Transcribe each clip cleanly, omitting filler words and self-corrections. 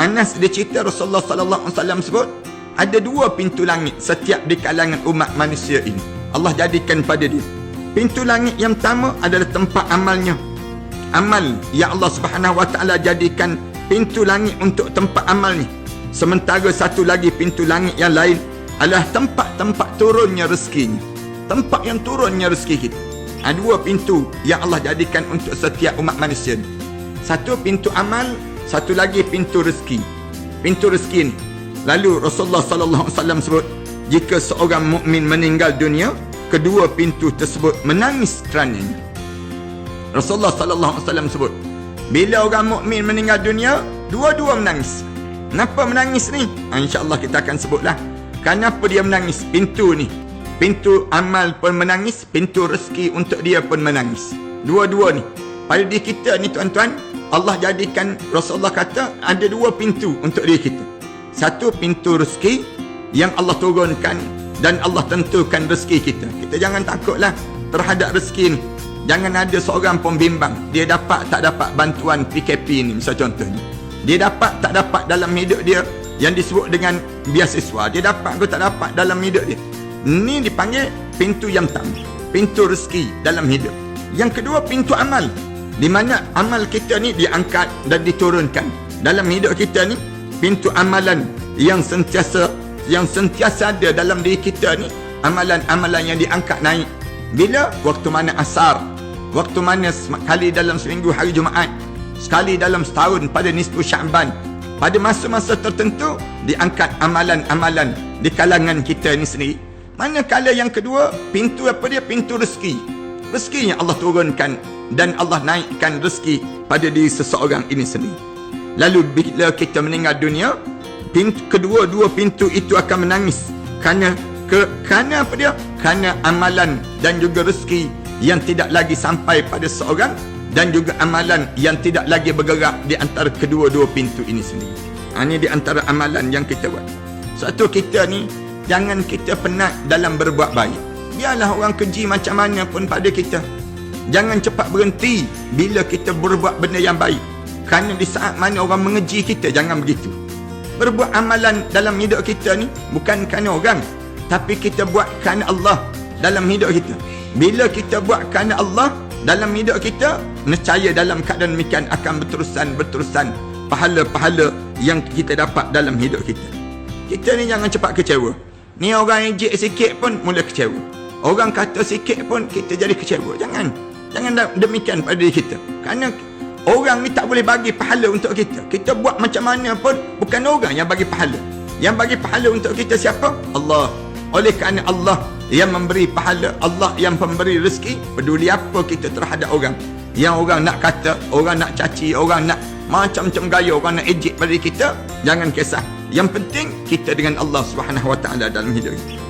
Anas dia cerita Rasulullah sallallahu alaihi wasallam sebut ada 2 pintu langit setiap di kalangan umat manusia ini. Allah jadikan pada dia. Pintu langit yang pertama adalah tempat amalnya. Amal yang Allah Subhanahu wa taala jadikan pintu langit untuk tempat amal ni. Sementara satu lagi pintu langit yang lain adalah tempat-tempat turunnya rezekinya. Tempat yang turunnya rezeki kita. Ada 2 pintu yang Allah jadikan untuk setiap umat manusia ni. Satu pintu amal, satu lagi pintu rezeki. Pintu rezeki ni. Lalu Rasulullah sallallahu alaihi wasallam sebut, jika seorang mukmin meninggal dunia, kedua pintu tersebut menangis kerananya. Rasulullah sallallahu alaihi wasallam sebut, bila orang mukmin meninggal dunia, dua-dua menangis. Kenapa menangis ni? InsyaAllah kita akan sebutlah. Kenapa dia menangis? Pintu ni, pintu amal pun menangis, pintu rezeki untuk dia pun menangis. Dua-dua ni. Pada diri kita ni tuan-tuan, Allah jadikan, Rasulullah kata ada 2 pintu untuk diri kita. Satu pintu rezeki yang Allah turunkan dan Allah tentukan rezeki kita. Kita jangan takutlah terhadap rezeki ni. Jangan ada seorang pun bimbang dia dapat tak dapat bantuan PKP ni, misal contohnya. Dia dapat tak dapat dalam hidup dia yang disebut dengan beasiswa. Dia dapat ke tak dapat dalam hidup dia. Ini dipanggil pintu yang pertama, pintu rezeki dalam hidup. Yang kedua, pintu amal, di mana amal kita ni diangkat dan diturunkan dalam hidup kita ni. Pintu amalan yang sentiasa ada dalam diri kita ni, amalan-amalan yang diangkat naik. Bila? Waktu mana asar, waktu mana sekali dalam seminggu hari Jumaat, sekali dalam setahun pada nisfu Sya'ban. Pada masa-masa tertentu diangkat amalan-amalan di kalangan kita ni sendiri. Manakala yang kedua, pintu apa dia? Pintu rezeki. Rezeki yang Allah turunkan dan Allah naikkan rezeki pada diri seseorang ini sendiri. Lalu bila kita meninggal dunia, kedua-dua pintu itu akan menangis. Kerana apa dia? Kerana amalan dan juga rezeki yang tidak lagi sampai pada seorang, dan juga amalan yang tidak lagi bergerak di antara kedua-dua pintu ini sendiri. Ini di antara amalan yang kita buat. Satu, kita ni jangan kita penat dalam berbuat baik. Biarlah orang keji macam mana pun pada kita, jangan cepat berhenti bila kita berbuat benda yang baik. Kerana di saat mana orang mengeji kita, jangan begitu. Berbuat amalan dalam hidup kita ni bukan kerana orang, tapi kita buat kerana Allah dalam hidup kita. Bila kita buat kerana Allah dalam hidup kita, nescaya dalam keadaan demikian akan berterusan pahala-pahala yang kita dapat dalam hidup kita. Kita ni jangan cepat kecewa. Ni orang ejek sikit pun mula kecewa. Orang kata sikit pun kita jadi kecewa. Jangan demikian pada diri kita. Kerana orang ni tak boleh bagi pahala untuk kita. Kita buat macam mana pun bukan orang yang bagi pahala. Yang bagi pahala untuk kita siapa? Allah. Oleh kerana Allah yang memberi pahala, Allah yang pemberi rezeki, peduli apa kita terhadap orang. Yang orang nak kata, orang nak caci, orang nak macam-macam gaya, orang nak ejek pada kita, jangan kisah. Yang penting kita dengan Allah Subhanahu wa taala dalam hidup kita.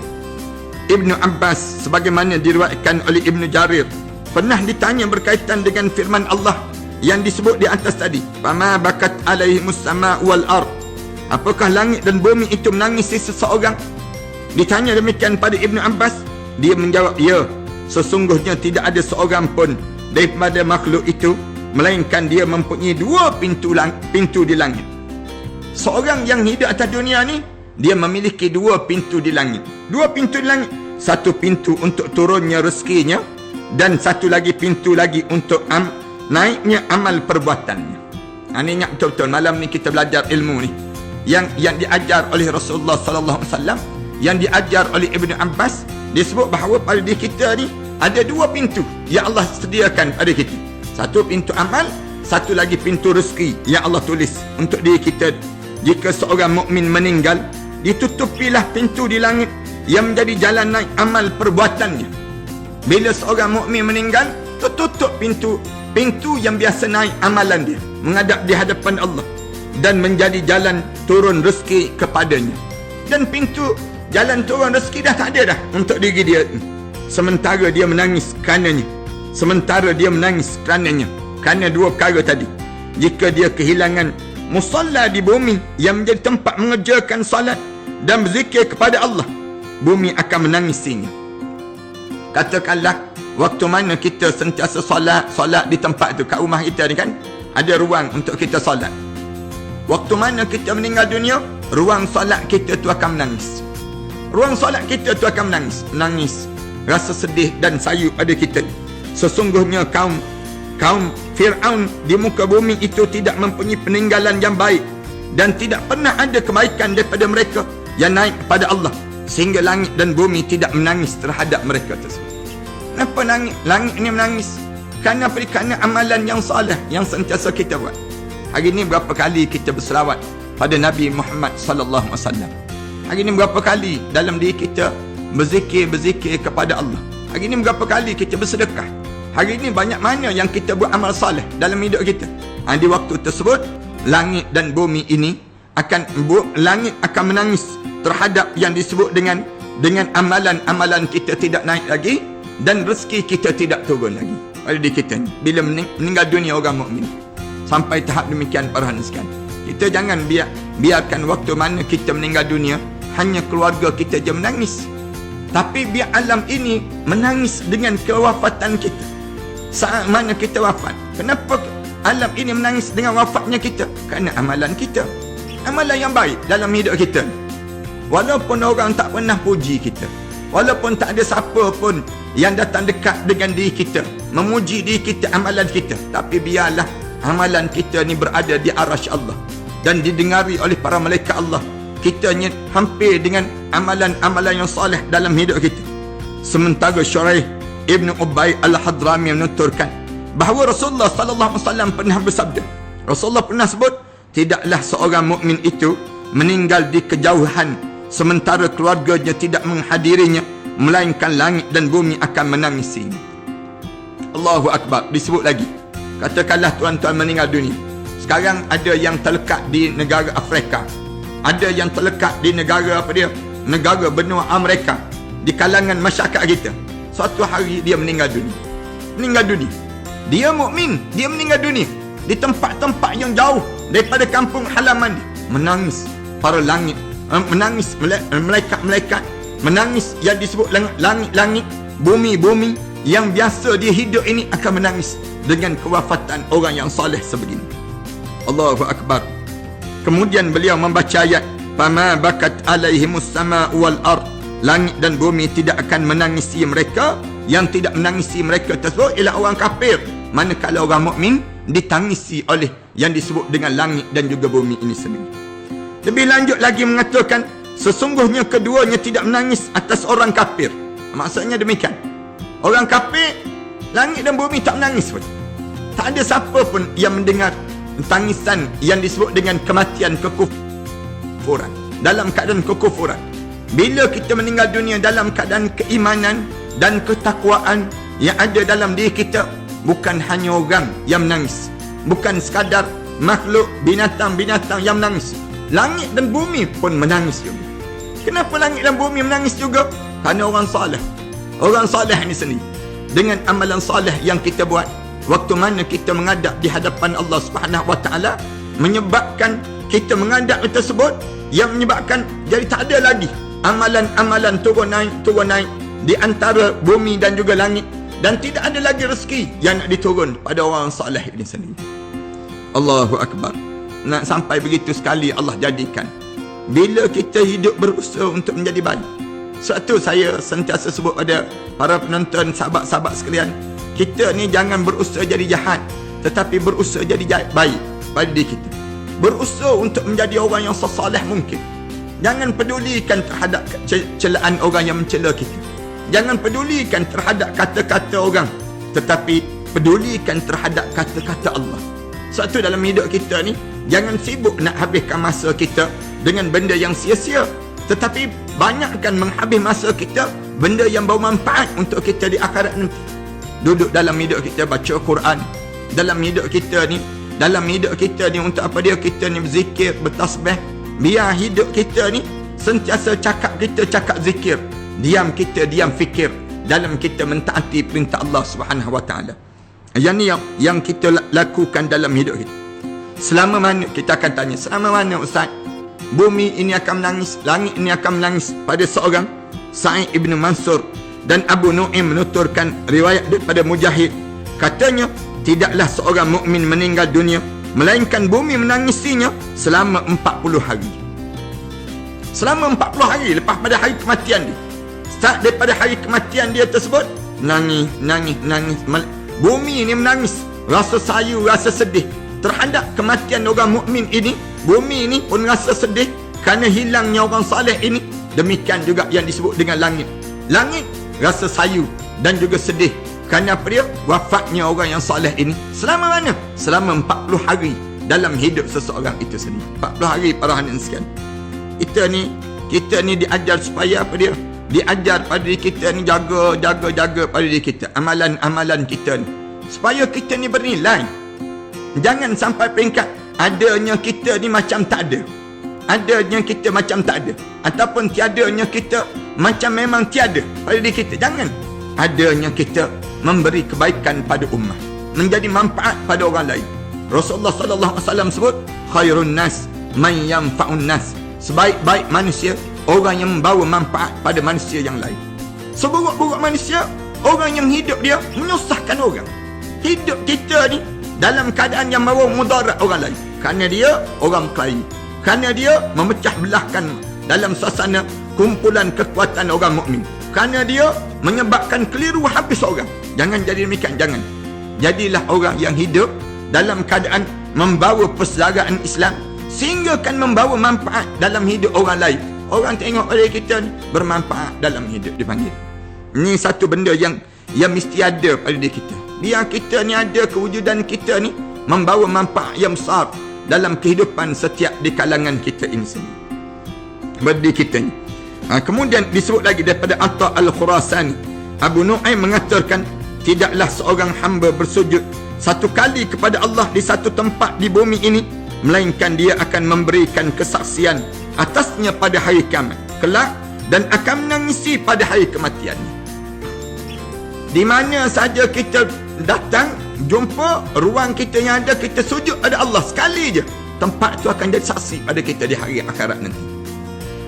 Ibnu Abbas sebagaimana diriwayatkan oleh Ibnu Jarir pernah ditanya berkaitan dengan firman Allah yang disebut di atas tadi, fama bakat alaihimus sama wal ard, apakah langit dan bumi itu menangisi seseorang? Ditanya demikian pada Ibnu Abbas, dia menjawab, ya, sesungguhnya tidak ada seorang pun daripada makhluk itu melainkan dia mempunyai 2 pintu di langit. Seorang yang hidup atas dunia ni, dia memiliki 2 pintu di langit. 2 pintu di langit. Satu pintu untuk turunnya rezekinya, dan satu lagi pintu lagi untuk naiknya amal perbuatannya. Ini ingat betul-betul, malam ni kita belajar ilmu ni yang diajar oleh Rasulullah sallallahu alaihi wasallam, yang diajar oleh Ibnu Abbas. Disebut bahawa pada diri kita ni ada 2 pintu yang Allah sediakan pada kita. Satu pintu amal, satu lagi pintu rezeki yang Allah tulis untuk diri kita. Jika seorang mukmin meninggal, ditutupilah pintu di langit yang menjadi jalan naik amal perbuatannya. Bila seorang mukmin meninggal, tertutup pintu yang biasa naik amalan dia, menghadap di hadapan Allah, dan menjadi jalan turun rezeki kepadanya. Dan pintu jalan turun rezeki dah tak ada dah untuk diri dia. Sementara dia menangis kerananya. Kerana 2 perkara tadi. Jika dia kehilangan musalla di bumi yang menjadi tempat mengerjakan salat dan berzikir kepada Allah, bumi akan menangisinya. Katakanlah waktu mana kita sentiasa solat di tempat tu, kat rumah kita ni kan ada ruang untuk kita solat. Waktu mana kita meninggal dunia, ruang solat kita tu akan menangis. Ruang solat kita tu akan menangis. Menangis. Rasa sedih dan sayu pada kita. Sesungguhnya kaum Fir'aun di muka bumi itu tidak mempunyai peninggalan yang baik. Dan tidak pernah ada kebaikan daripada mereka yang naik kepada Allah. Sehingga langit dan bumi tidak menangis terhadap mereka tersebut. Kenapa langit ni menangis? Kerana amalan yang salih yang sentiasa kita buat. Hari ni berapa kali kita berselawat pada Nabi Muhammad sallallahu alaihi wasallam? Hari ni berapa kali dalam diri kita berzikir kepada Allah? Hari ni berapa kali kita bersedekah? Hari ni banyak mana yang kita buat amal salih dalam hidup kita? Di waktu tersebut langit dan bumi ini langit akan menangis terhadap yang disebut dengan amalan-amalan kita tidak naik lagi dan rezeki kita tidak turun lagi pada diri kita ni bila meninggal dunia orang mukmin. Sampai tahap demikian para hadirin sekalian. Kita jangan biarkan waktu mana kita meninggal dunia hanya keluarga kita je menangis. Tapi biar alam ini menangis dengan kewafatan kita. Saat mana kita wafat. Kenapa alam ini menangis dengan wafatnya kita? Kerana amalan kita. Amalan yang baik dalam hidup kita. Walaupun orang tak pernah puji kita, walaupun tak ada siapa pun yang datang dekat dengan diri kita, memuji diri kita, amalan kita, tapi biarlah amalan kita ni berada di arasy Allah dan didengari oleh para malaikat Allah. Kita ni hampir dengan amalan-amalan yang salih dalam hidup kita. Sementara Syuraih Ibn Ubay Al-Hadrami menuturkan bahawa Rasulullah sallallahu alaihi wasallam pernah bersabda. Rasulullah pernah sebut, tidaklah seorang mukmin itu meninggal di kejauhan sementara keluarganya tidak menghadirinya, melainkan langit dan bumi akan menangisinya. Allahu Akbar. Disebut lagi, katakanlah tuan-tuan meninggal dunia. Sekarang ada yang terlekat di negara Afrika, ada yang terlekat di negara negara benua Amerika. Di kalangan masyarakat kita, suatu hari dia meninggal dunia. Dia mukmin, dia meninggal dunia di tempat-tempat yang jauh daripada kampung halaman dia. Menangis para langit, menangis malaikat-malaikat, menangis yang disebut langit-langit, bumi-bumi yang biasa dia hidup ini akan menangis dengan kewafatan orang yang saleh sebegini. Allahu Akbar. Kemudian beliau membaca ayat, "Fama bakat alaihimus sama'u wal ard." Langit dan bumi tidak akan menangisi mereka. Yang tidak menangisi mereka tersebut ialah orang kafir. Manakala orang mukmin ditangisi oleh yang disebut dengan langit dan juga bumi ini sendiri. Lebih lanjut lagi mengatakan, sesungguhnya keduanya tidak menangis atas orang kafir. Maksudnya demikian. Orang kafir, langit dan bumi tak menangis pun. Tak ada siapa pun yang mendengar tangisan yang disebut dengan kematian, kekufuran. Dalam keadaan kekufuran. Bila kita meninggal dunia dalam keadaan keimanan dan ketakwaan yang ada dalam diri kita, bukan hanya orang yang menangis. Bukan sekadar makhluk, binatang-binatang yang menangis. Langit dan bumi pun menangis juga. Kenapa langit dan bumi menangis juga? Kerana orang saleh. Orang saleh ini sendiri, dengan amalan saleh yang kita buat, waktu mana kita menghadap di hadapan Allah Subhanahu Wa Taala, menyebabkan kita menghadap tersebut, yang menyebabkan jadi tak ada lagi amalan-amalan turun naik di antara bumi dan juga langit, dan tidak ada lagi rezeki yang nak diturun pada orang saleh ini sendiri. Allahu Akbar. Nak sampai begitu sekali Allah jadikan. Bila kita hidup berusaha untuk menjadi baik. Sebab tu saya sentiasa sebut pada para penonton, sahabat-sahabat sekalian, kita ni jangan berusaha jadi jahat, tetapi berusaha jadi baik pada diri kita. Berusaha untuk menjadi orang yang sesaleh mungkin. Jangan pedulikan terhadap celaan orang yang mencela kita. Jangan pedulikan terhadap kata-kata orang, tetapi pedulikan terhadap kata-kata Allah. Sebab tu dalam hidup kita ni, jangan sibuk nak habiskan masa kita dengan benda yang sia-sia, tetapi banyakkan menghabis masa kita benda yang bermanfaat untuk kita di akhirat nanti. Duduk dalam hidup kita baca Quran. Dalam hidup kita ni untuk apa dia? Kita ni berzikir, bertasbih. Biar hidup kita ni sentiasa cakap zikir. Diam fikir dalam kita mentaati perintah Allah Subhanahu Wa Taala. Yang ni yang kita lakukan dalam hidup kita. Selama mana, kita akan tanya, selama mana Ustaz bumi ini akan menangis, langit ini akan menangis? Pada seorang Sa'id ibn Mansur dan Abu Nu'aim menuturkan riwayat daripada Mujahid, katanya, tidaklah seorang mukmin meninggal dunia melainkan bumi menangisinya selama 40 hari. Selama 40 hari lepas pada hari kematian dia. Start daripada hari kematian dia tersebut, nangis. Bumi ini menangis, rasa sayu, rasa sedih terhadap kematian orang mukmin ini. Bumi ini pun rasa sedih kerana hilangnya orang saleh ini. Demikian juga yang disebut dengan langit. Langit rasa sayu dan juga sedih kerana apa dia? Wafatnya orang yang saleh ini. Selama mana? Selama 40 hari dalam hidup seseorang itu sendiri. 40 hari para hadirin sekalian. Kita ni diajar supaya apa dia? Diajar pada diri kita ni, jaga pada diri kita, amalan-amalan kita ni, supaya kita ni bernilai. Jangan sampai peringkat adanya kita ni macam tak ada, adanya kita macam tak ada, ataupun tiadanya kita macam memang tiada pada diri kita. Jangan. Adanya kita memberi kebaikan pada ummah, menjadi manfaat pada orang lain. Rasulullah sallallahu alaihi wasallam sebut, khairun nas man yanfa'un nas. Sebaik-baik manusia orang yang membawa manfaat pada manusia yang lain. Seburuk-buruk manusia orang yang hidup dia menyusahkan orang. Hidup kita ni dalam keadaan yang membawa mudarat orang lain, kerana dia orang kelahi, kerana dia memecah belahkan dalam suasana kumpulan kekuatan orang mukmin, kerana dia menyebabkan keliru habis orang. Jangan jadi demikian. Jangan. Jadilah orang yang hidup dalam keadaan membawa persaudaraan Islam, sehingga kan membawa manfaat dalam hidup orang lain. Orang tengok pada kita ni bermanfaat dalam hidup, dipanggil. Ini satu benda yang mesti ada pada diri kita. Biar kita ni ada kewujudan kita ni membawa manfaat yang besar dalam kehidupan setiap di kalangan kita ini sendiri. Berdiri kita ni. Kemudian disebut lagi daripada Atta Al-Khurasani, Abu Nu'aim mengatakan, tidaklah seorang hamba bersujud satu kali kepada Allah di satu tempat di bumi ini, melainkan dia akan memberikan kesaksian atasnya pada hari kiamat kelak, dan akan menangisi pada hari kematiannya. Di mana saja kita datang, jumpa ruang kita yang ada, kita sujud pada Allah sekali je, tempat tu akan jadi saksi pada kita di hari akhirat nanti.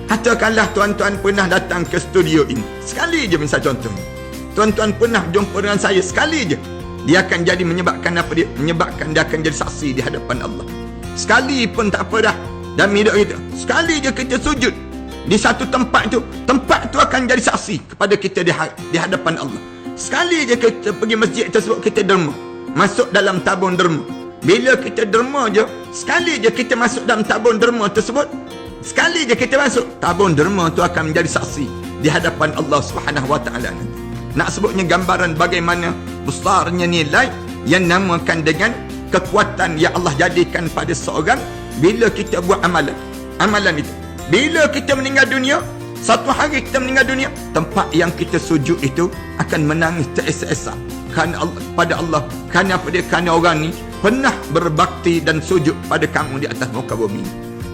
Katakanlah tuan-tuan pernah datang ke studio ini, sekali je misal contohnya, tuan-tuan pernah jumpa dengan saya sekali je, dia akan jadi menyebabkan apa dia? Menyebabkan dia akan jadi saksi di hadapan Allah. Sekali pun tak apa dah dalam hidup kita. Sekali je kita sujud di satu tempat tu akan jadi saksi kepada kita di hadapan Allah. Sekali je kita pergi masjid tersebut, kita derma, masuk dalam tabung derma. Bila kita derma je, sekali je kita masuk dalam tabung derma tersebut, sekali je kita masuk, tabung derma tu akan menjadi saksi di hadapan Allah Subhanahu wa taala nanti. Nak sebutnya gambaran bagaimana besarnya nilai yang namakan dengan kekuatan yang Allah jadikan pada seorang bila kita buat amalan itu. Bila kita meninggal dunia, satu hari kita meninggal dunia, tempat yang kita sujud itu akan menangis teresa-esa kerana Allah, pada Allah, kerana apa dia? Kerana orang ni pernah berbakti dan sujud pada kamu di atas muka bumi.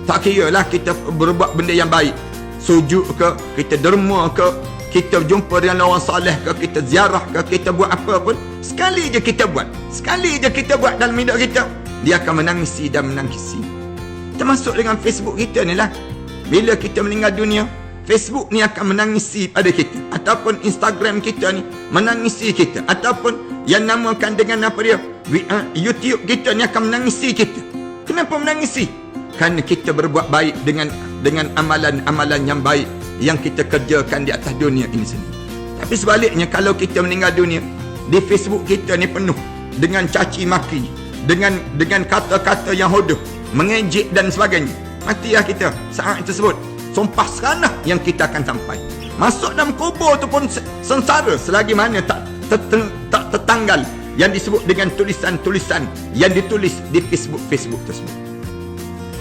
Tak kira lah kita berbuat benda yang baik, sujud ke, kita derma ke, kita jumpa dengan orang saleh ke, kita ziarah ke, kita buat apa pun, sekali je kita buat dalam hidup kita, dia akan menangisi dan menangisi. Termasuk dengan Facebook kita ni lah. Bila kita meninggal dunia, Facebook ni akan menangisi pada kita, ataupun Instagram kita ni menangisi kita, ataupun yang namakan dengan apa dia, YouTube kita ni akan menangisi kita. Kenapa menangisi? Kerana kita berbuat baik dengan amalan-amalan yang baik yang kita kerjakan di atas dunia ini sendiri. Tapi sebaliknya, kalau kita meninggal dunia, di Facebook kita ni penuh dengan caci maki, dengan kata-kata yang hodoh, mengejek dan sebagainya, matilah kita saat tersebut. Sumpah seranah yang kita akan sampai. Masuk dalam kubur tu pun sengsara selagi mana tak tertanggal yang disebut dengan tulisan-tulisan yang ditulis di Facebook tersebut.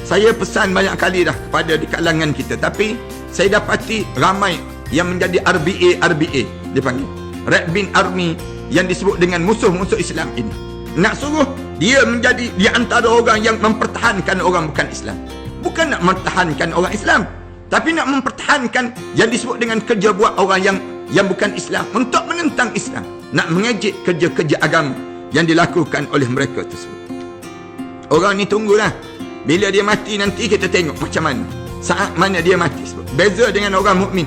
Saya pesan banyak kali dah kepada di kalangan kita, tapi saya dapati ramai yang menjadi RBA dipanggil Red Bean Army, yang disebut dengan musuh-musuh Islam ini. Nak suruh dia menjadi di antara orang yang mempertahankan orang bukan Islam. Bukan nak mempertahankan orang Islam, tapi nak mempertahankan yang disebut dengan kerja buat orang yang bukan Islam, untuk menentang Islam, nak mengejek kerja-kerja agama yang dilakukan oleh mereka tersebut. Orang ni tunggulah, bila dia mati nanti kita tengok macam mana, saat mana dia mati. Beza dengan orang mukmin.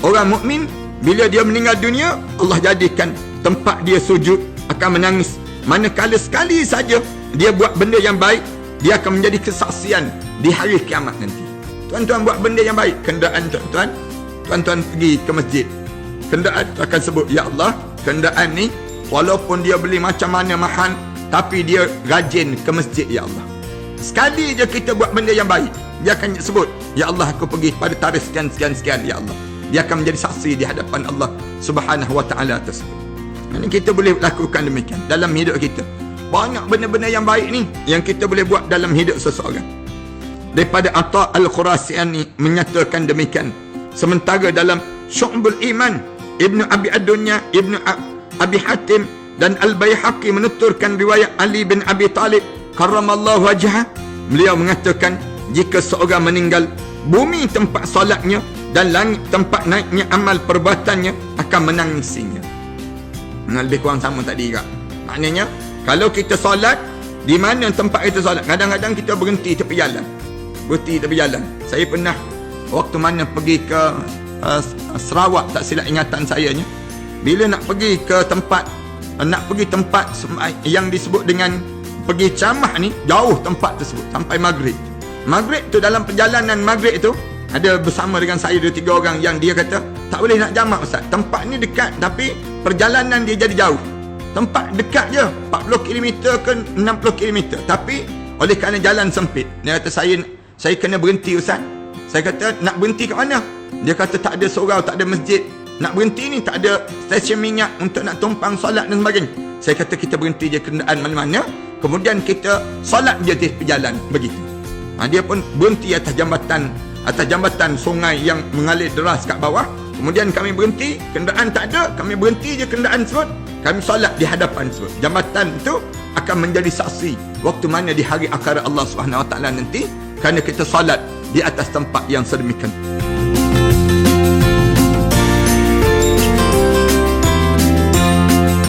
Orang mukmin bila dia meninggal dunia, Allah jadikan tempat dia sujud akan menangis. Manakala sekali saja dia buat benda yang baik, dia akan menjadi kesaksian di hari kiamat nanti. Tuan-tuan buat benda yang baik, kenderaan tuan-tuan pergi ke masjid, kenderaan akan sebut, ya Allah, kenderaan ni walaupun dia beli macam mana mahal, tapi dia rajin ke masjid, ya Allah. Sekali je kita buat benda yang baik, dia akan sebut, ya Allah, aku pergi pada tarikh sekian, ya Allah. Dia akan menjadi saksi di hadapan Allah Subhanahu wa ta'ala tersebut. Ini kita boleh lakukan demikian dalam hidup kita. Banyak benda-benda yang baik ni yang kita boleh buat dalam hidup seseorang. Daripada Atha Al-Khurasani menyatakan demikian. Sementara dalam Syu'bul Iman, Ibnu Abi Ad-Dunya, Ibnu Abi Hatim dan Al-Baihaqi menuturkan riwayat Ali bin Abi Talib karramallahu wajhah, beliau mengatakan, jika seorang meninggal, bumi tempat solatnya dan langit tempat naiknya amal perbuatannya akan menangisinya. Lebih kurang sama tadi juga. Maknanya kalau kita solat, di mana tempat kita solat, kadang-kadang kita berhenti tepi jalan. Saya pernah waktu mana pergi ke Sarawak, tak silap ingatan saya ni, bila nak pergi tempat yang disebut dengan pergi camah ni, jauh tempat tersebut sampai maghrib tu. Dalam perjalanan maghrib tu ada bersama dengan saya 2-3 orang yang dia kata tak boleh nak jamak Ustaz, tempat ni dekat tapi perjalanan dia jadi jauh. Tempat dekat je 40 km ke 60 km, tapi oleh kerana jalan sempit, dia kata saya kena berhenti Ustaz. Saya kata nak berhenti kat mana? Dia kata tak ada surau, tak ada masjid. Nak berhenti ni tak ada stesen minyak untuk nak tumpang solat dan sebagainya. Saya kata kita berhenti je kenderaan mana-mana, kemudian kita solat je di perjalanan begitu. Dia pun berhenti atas jambatan sungai yang mengalir deras kat bawah. Kemudian kami berhenti, kenderaan tak ada, kami berhenti je kenderaan tersebut, kami solat di hadapan tersebut. Jambatan itu akan menjadi saksi waktu mana di hari akhirat Allah Subhanahu Wa Taala nanti, kerana kita solat di atas tempat yang sedemikian.